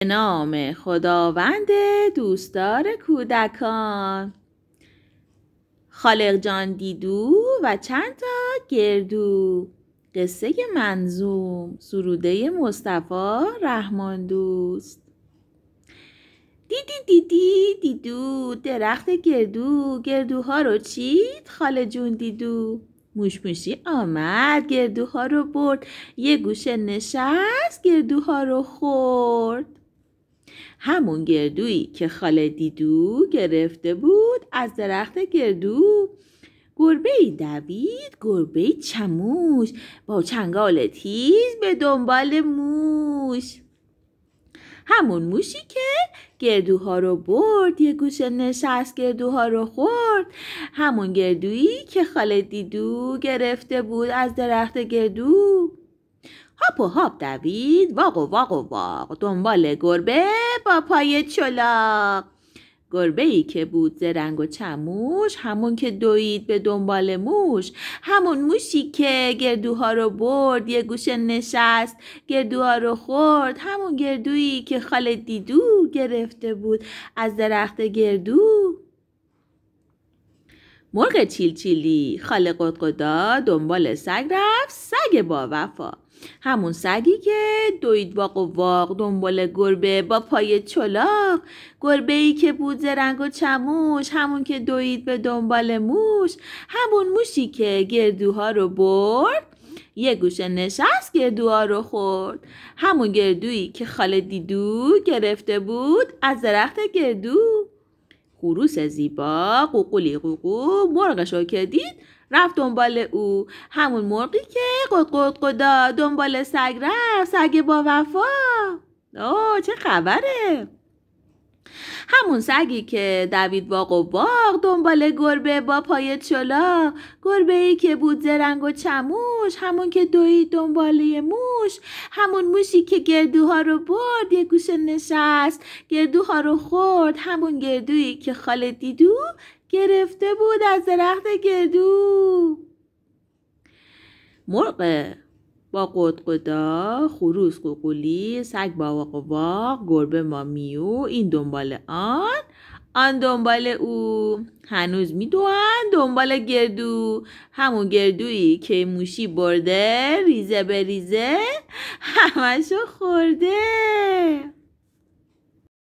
به نام خداوند دوستدار کودکان. خالق جان دیدو و چند تا گردو. قصه منظوم سروده مصطفی رحمان دوست. دیدو درخت گردوها رو چید خاله جون دیدو. موشی آمد گردوها رو برد، یه گوشه نشست گردوها رو خورد. همون گردویی که خاله دیدو گرفته بود از درخت گردو. گربه‌ای دوید، گربه‌ای چموش، با چنگال تیز به دنبال موش. همون موشی که گردوها رو برد، یه گوشه نشست گردوها رو خورد. همون گردویی که خاله دیدو گرفته بود از درخت گردو. هاپ و هاپ دوید، واق و واق و واق، دنبال گربه با پای چلاق. گربه‌ای که بود زرنگ و چموش، همون که دوید به دنبال موش. همون موشی که گردوها رو برد، یه گوشه نشست گردوها رو خورد. همون گردویی که خاله دیدو گرفته بود از درخت گردو. مرغ چیلی خاله قدقدا دنبال سگ رفت، سگ با وفا. همون سگی که دوید واق و واق دنبال گربه با پای چلاق. گربه‌ای که بود زرنگ و چموش، همون که دوید به دنبال موش. همون موشی که گردوها رو برد، یه گوشه نشست گردوها رو خورد. همون گردویی که خاله دیدو گرفته بود از درخت گردو. خروس زیبا قوقولی قوقو مرغشو که دید رفت دنبال او. همون مرغی که قدا دنبال سگ رفت، سگ با وفا. چه خبره؟ همون سگی که دوید واق و واق دنبال گربه با پای چلاق. گربه‌ای که بود زرنگ و چموش، همون که دوید دنباله موش. همون موشی که گردوها رو برد، یه گوشه نشست گردوها رو خورد. همون گردویی که خاله دیدو گرفته بود از درخت گردو. مرغ با قدقدا، خروس قوقولی، سگ با واق و واق، گربه ما میو، این دنبال آن دنبال او. هنوز میدوئن دنبال گردو. همون گردویی که موشی برده، ریزه به ریزه همشو خورده.